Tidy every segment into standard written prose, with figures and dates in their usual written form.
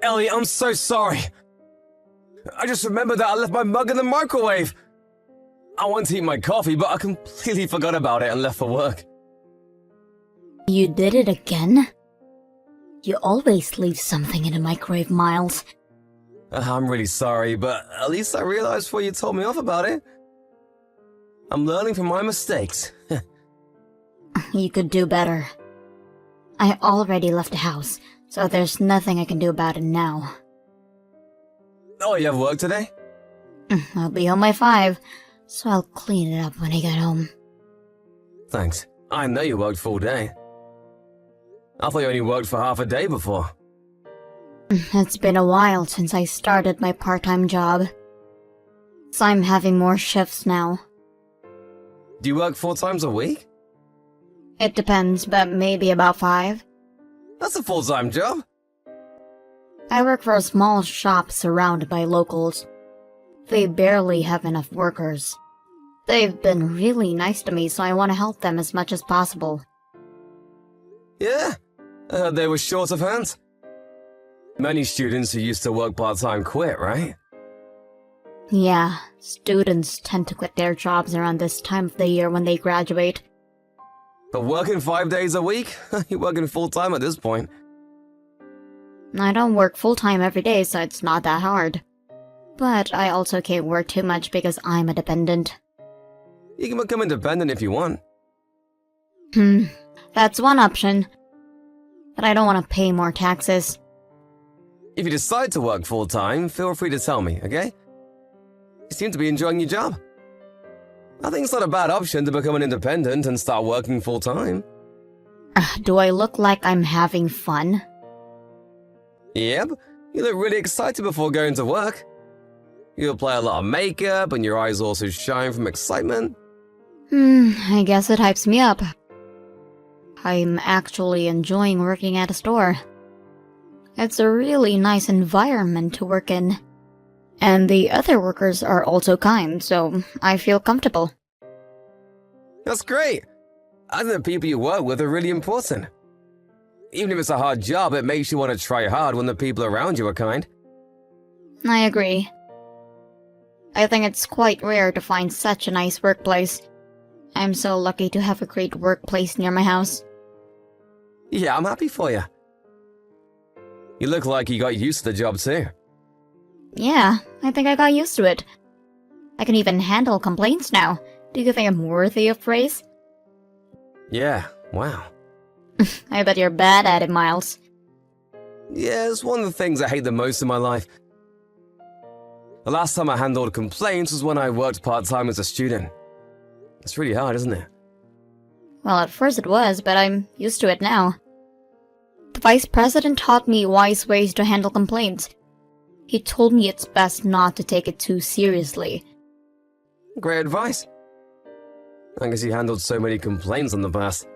Ellie, I'm so sorry. I just remembered that I left my mug in the microwave. I wanted to eat my coffee, but I completely forgot about it and left for work. You did it again? You always leave something in the microwave, Miles. I'm really sorry, but at least I realized before you told me off about it. I'm learning from my mistakes. You could do better. I already left the house, so there's nothing I can do about it now. Oh, you have work today? I'll be home by 5, so I'll clean it up when I get home. Thanks. I know you worked full day. I thought you only worked for half a day before. It's been a while since I started my part-time job, so I'm having more shifts now. Do you work 4 times a week? It depends, but maybe about 5. That's a full-time job. I work for a small shop surrounded by locals. They barely have enough workers. They've been really nice to me, so I want to help them as much as possible. Yeah, I heard they were short of hands. Many students who used to work part-time quit, right? Yeah, students tend to quit their jobs around this time of the year when they graduate. But working 5 days a week? You're working full-time at this point. I don't work full-time every day, so it's not that hard. But I also can't work too much because I'm a dependent. You can become independent if you want. That's one option. But I don't want to pay more taxes. If you decide to work full-time, feel free to tell me, okay? You seem to be enjoying your job. I think it's not a bad option to become an independent and start working full-time. Do I look like I'm having fun? Yep, you look really excited before going to work. You apply a lot of makeup and your eyes also shine from excitement. I guess it hypes me up. I'm actually enjoying working at a store. It's a really nice environment to work in. And the other workers are also kind, so I feel comfortable. That's great. I think the people you work with are really important. Even if it's a hard job, it makes you want to try hard when the people around you are kind. I agree. I think it's quite rare to find such a nice workplace. I'm so lucky to have a great workplace near my house. Yeah, I'm happy for you. You look like you got used to the job too. Yeah, I think I got used to it. I can even handle complaints now. Do you think I'm worthy of praise? Yeah, wow. I bet you're bad at it, Miles. Yeah, it's one of the things I hate the most in my life. The last time I handled complaints was when I worked part-time as a student. It's really hard, isn't it? Well, at first it was, but I'm used to it now. The vice president taught me wise ways to handle complaints. He told me it's best not to take it too seriously. Great advice. I guess you handled so many complaints in the past.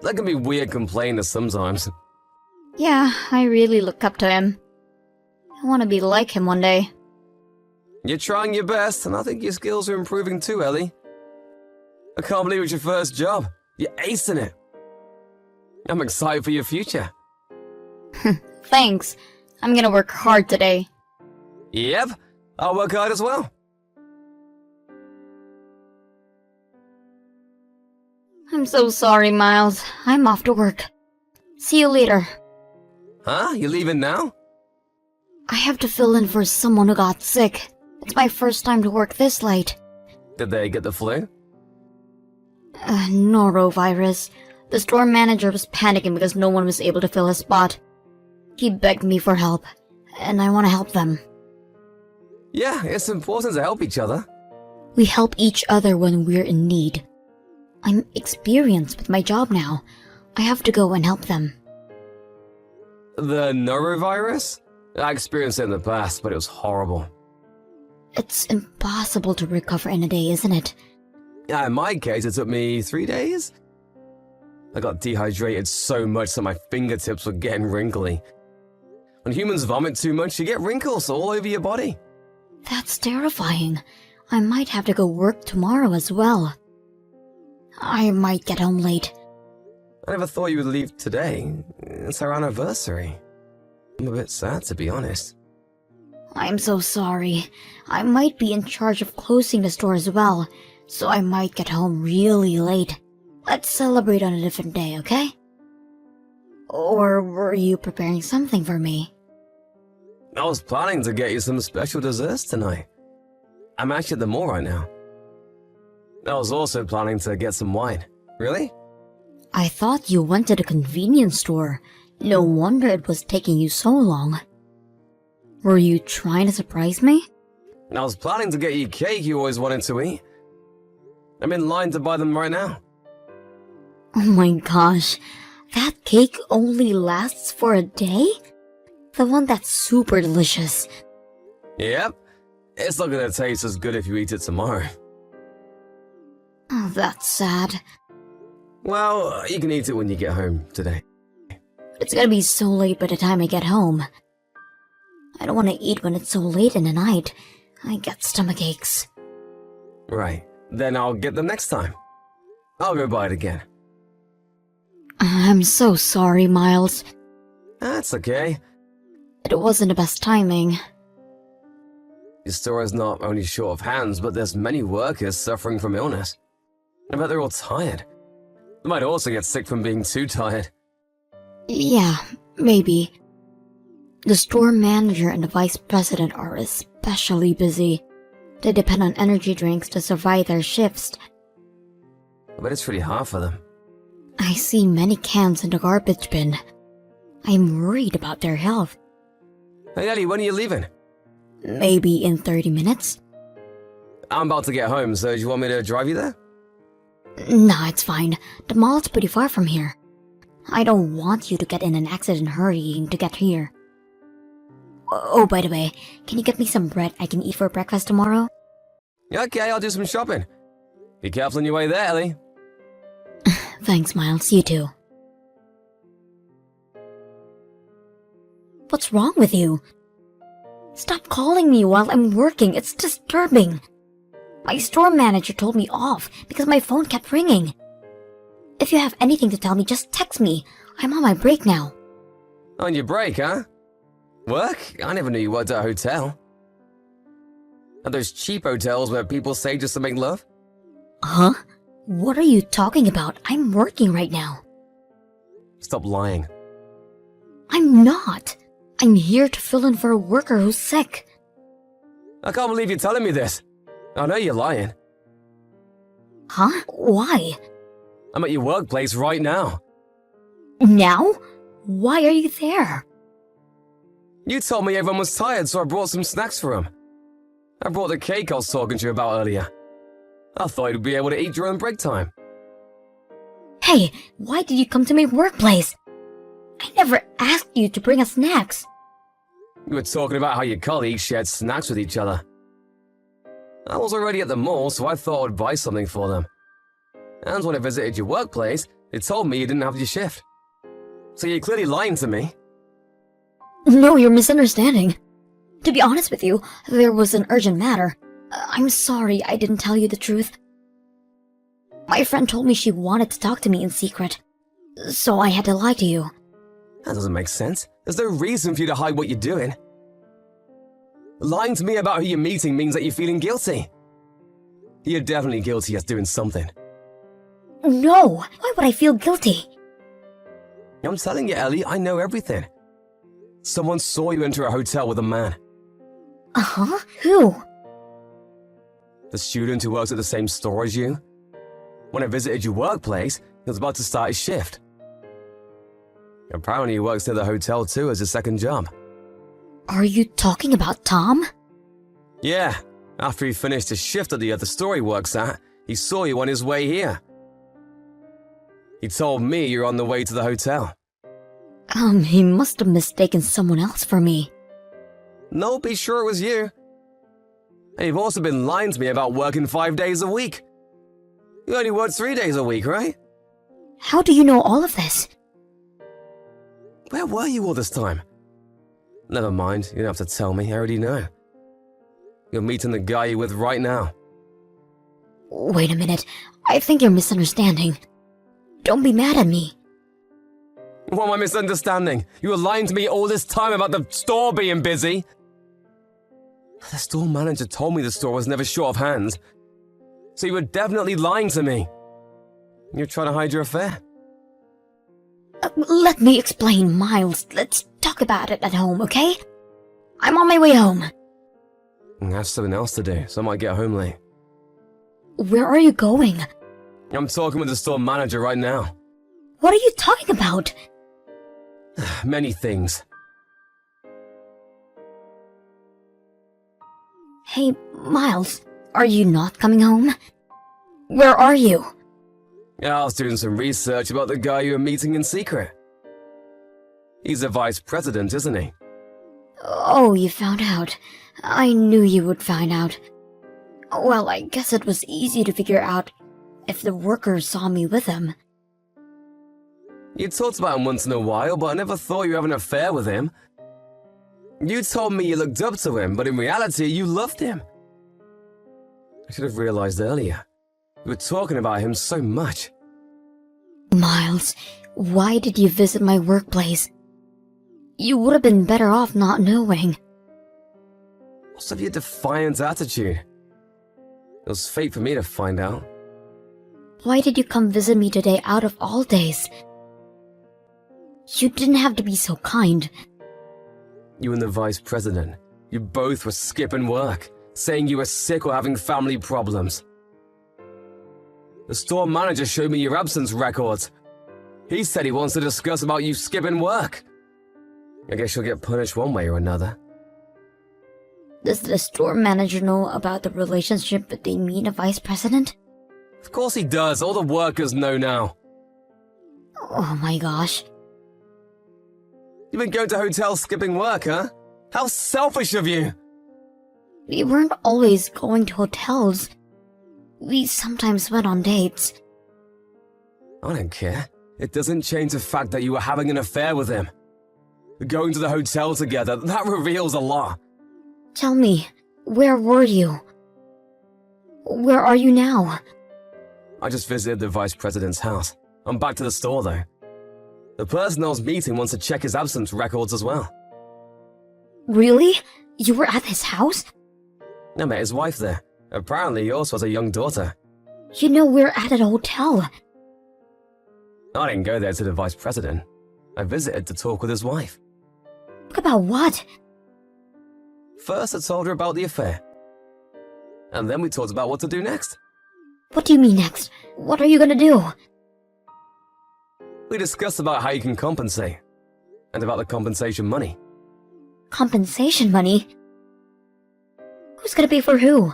That can be weird complainers sometimes. Yeah, I really look up to him. I want to be like him one day. You're trying your best, and I think your skills are improving too, Ellie. I can't believe it's your first job. You're acing it. I'm excited for your future. Thanks. I'm gonna work hard today. Yep, I'll work hard as well. I'm so sorry, Miles. I'm off to work. See you later. Huh? You leaving now? I have to fill in for someone who got sick. It's my first time to work this late. Did they get the flu? Norovirus. The store manager was panicking because no one was able to fill his spot. He begged me for help, and I want to help them. Yeah, it's important to help each other. We help each other when we're in need. I'm experienced with my job now. I have to go and help them. The norovirus? I experienced it in the past, but it was horrible. It's impossible to recover in a day, isn't it? Yeah, in my case, it took me 3 days. I got dehydrated so much that my fingertips were getting wrinkly. When humans vomit too much, you get wrinkles all over your body. That's terrifying. I might have to go work tomorrow as well. I might get home late. I never thought you would leave today. It's our anniversary. I'm a bit sad, to be honest. I'm so sorry. I might be in charge of closing the store as well, so I might get home really late. Let's celebrate on a different day, okay? Or were you preparing something for me? I was planning to get you some special desserts tonight. I'm actually at the mall right now. I was also planning to get some wine. Really? I thought you went to the convenience store. No wonder it was taking you so long. Were you trying to surprise me? I was planning to get you cake you always wanted to eat. I'm in line to buy them right now. Oh my gosh, that cake only lasts for a day? The one that's super delicious. Yep. It's not gonna taste as good if you eat it tomorrow. Oh, that's sad. Well, you can eat it when you get home today. It's gonna be so late by the time I get home. I don't want to eat when it's so late in the night. I get stomach aches. Right. Then I'll get them next time. I'll go buy it again. I'm so sorry, Miles. That's okay. It wasn't the best timing. Your store is not only short of hands, but there's many workers suffering from illness. I bet they're all tired. They might also get sick from being too tired. Yeah, maybe. The store manager and the vice president are especially busy. They depend on energy drinks to survive their shifts. I bet it's pretty hard for them. I see many cans in the garbage bin. I'm worried about their health. Hey Eddie, when are you leaving? Maybe in 30 minutes? I'm about to get home, so do you want me to drive you there? Nah, it's fine. The mall's pretty far from here. I don't want you to get in an accident hurrying to get here. Oh, by the way, can you get me some bread I can eat for breakfast tomorrow? Okay, I'll do some shopping. Be careful on your way there, Ellie. Thanks, Miles. You too. What's wrong with you? Stop calling me while I'm working. It's disturbing. My store manager told me off because my phone kept ringing. If you have anything to tell me, just text me. I'm on my break now. On your break, huh? Work? I never knew you worked at a hotel. Are those cheap hotels where people stay just to make love? Huh? What are you talking about? I'm working right now. Stop lying. I'm not. I'm here to fill in for a worker who's sick. I can't believe you're telling me this. I know you're lying. Huh? Why? I'm at your workplace right now. Now? Why are you there? You told me everyone was tired, so I brought some snacks for them. I brought the cake I was talking to you about earlier. I thought you'd be able to eat during break time. Hey, why did you come to my workplace? I never asked you to bring us snacks. You were talking about how your colleagues shared snacks with each other. I was already at the mall, so I thought I would buy something for them. And when I visited your workplace, they told me you didn't have your shift. So you're clearly lying to me. No, you're misunderstanding. To be honest with you, there was an urgent matter. I'm sorry I didn't tell you the truth. My friend told me she wanted to talk to me in secret, so I had to lie to you. That doesn't make sense. There's no reason for you to hide what you're doing. Lying to me about who you're meeting means that you're feeling guilty. You're definitely guilty as doing something. No, why would I feel guilty? I'm telling you, Ellie, I know everything. Someone saw you enter a hotel with a man. Uh-huh? Who? The student who works at the same store as you. When I visited your workplace, he was about to start his shift. Apparently he works near the hotel too as a second job. Are you talking about Tom? Yeah, after he finished his shift at the other store he works at, he saw you on his way here. He told me you're on the way to the hotel. He must have mistaken someone else for me. No, be sure it was you. And you've also been lying to me about working 5 days a week. You only work 3 days a week, right? How do you know all of this? Where were you all this time? Never mind, you don't have to tell me, I already know. You're meeting the guy you're with right now. Wait a minute, I think you're misunderstanding. Don't be mad at me. What am I misunderstanding? You were lying to me all this time about the store being busy. The store manager told me the store was never short of hands. So you were definitely lying to me. You're trying to hide your affair. Let me explain, Miles. Let's talk about it at home, okay? I'm on my way home. I have something else to do, so I might get home late. Where are you going? I'm talking with the store manager right now. What are you talking about? Many things. Hey, Miles, are you not coming home? Where are you? Yeah, I was doing some research about the guy you were meeting in secret. He's a vice president, isn't he? Oh, you found out. I knew you would find out. Well, I guess it was easy to figure out if the workers saw me with him. You talked about him once in a while, but I never thought you had an affair with him. You told me you looked up to him, but in reality, you loved him. I should have realized earlier. You were talking about him so much. Miles, why did you visit my workplace? You would have been better off not knowing. What's with your defiant attitude? It was fate for me to find out. Why did you come visit me today out of all days? You didn't have to be so kind. You and the vice president, you both were skipping work, saying you were sick or having family problems. The store manager showed me your absence records. He said he wants to discuss about you skipping work. I guess you'll get punished one way or another. Does the store manager know about the relationship between me and the vice president? Of course he does. All the workers know now. Oh my gosh. You've been going to hotels skipping work, huh? How selfish of you! We weren't always going to hotels. We sometimes went on dates. I don't care. It doesn't change the fact that you were having an affair with him. Going to the hotel together, that reveals a lot. Tell me, where were you? Where are you now? I just visited the vice president's house. I'm back to the store, though. The person I was meeting wants to check his absence records as well. Really? You were at his house? I met his wife there. Apparently, he also has a young daughter. You know we're at a hotel. I didn't go there to the vice president. I visited to talk with his wife. Talk about what? First, I told her about the affair. And then we talked about what to do next. What do you mean next? What are you gonna do? We discussed about how you can compensate. And about the compensation money. Compensation money? Who's gonna pay for who?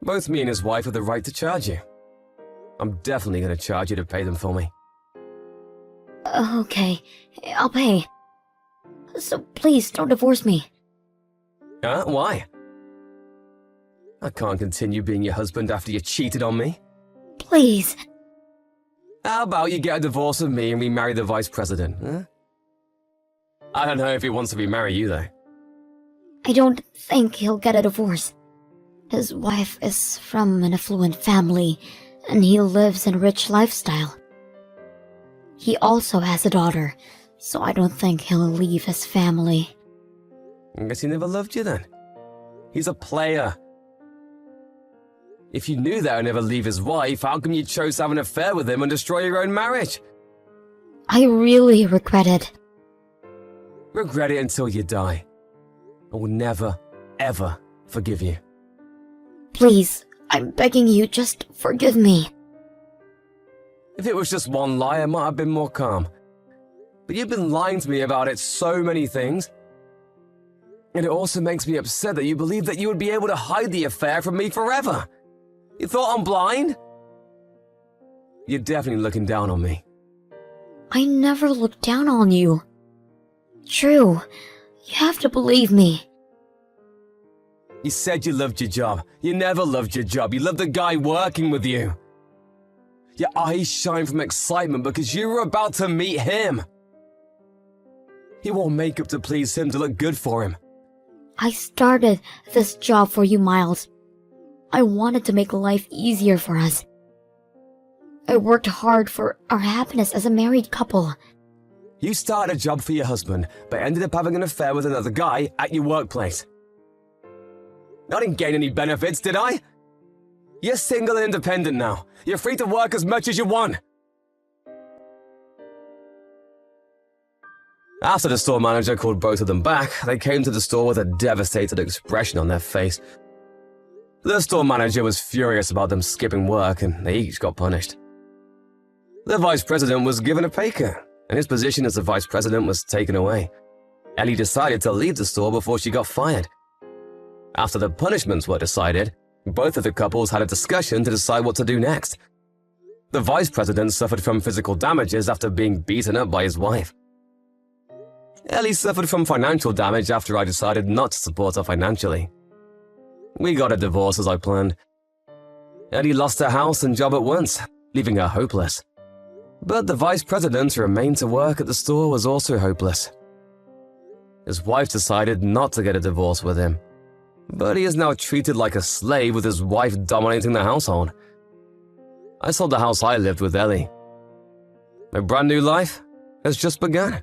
Both me and his wife have the right to charge you. I'm definitely going to charge you to pay them for me. Okay, I'll pay. So please don't divorce me. Huh? Why? I can't continue being your husband after you cheated on me. Please. How about you get a divorce with me and we marry the vice president, huh? I don't know if he wants to remarry you, though. I don't think he'll get a divorce. His wife is from an affluent family, and he lives in a rich lifestyle. He also has a daughter, so I don't think he'll leave his family. I guess he never loved you then. He's a player. If you knew that he'd never leave his wife, how come you chose to have an affair with him and destroy your own marriage? I really regret it. Regret it until you die. I will never, ever forgive you. Please, I'm begging you, just forgive me. If it was just one lie, I might have been more calm. But you've been lying to me about it so many things. And it also makes me upset that you believe that you would be able to hide the affair from me forever. You thought I'm blind? You're definitely looking down on me. I never looked down on you. True. You have to believe me. You said you loved your job. You never loved your job. You loved the guy working with you. Your eyes shine from excitement because you were about to meet him. You wore makeup to please him, to look good for him. I started this job for you, Miles. I wanted to make life easier for us. I worked hard for our happiness as a married couple. You started a job for your husband, but ended up having an affair with another guy at your workplace. I didn't gain any benefits, did I? You're single and independent now. You're free to work as much as you want. After the store manager called both of them back, they came to the store with a devastated expression on their face. The store manager was furious about them skipping work, and they each got punished. The vice president was given a pay cut, and his position as the vice president was taken away. Ellie decided to leave the store before she got fired. After the punishments were decided, both of the couples had a discussion to decide what to do next. The vice president suffered from physical damages after being beaten up by his wife. Ellie suffered from financial damage after I decided not to support her financially. We got a divorce as I planned. Ellie lost her house and job at once, leaving her hopeless. But the vice president who remained to work at the store was also hopeless. His wife decided not to get a divorce with him, but he is now treated like a slave with his wife dominating the household. I sold the house I lived with Ellie. My brand new life has just begun.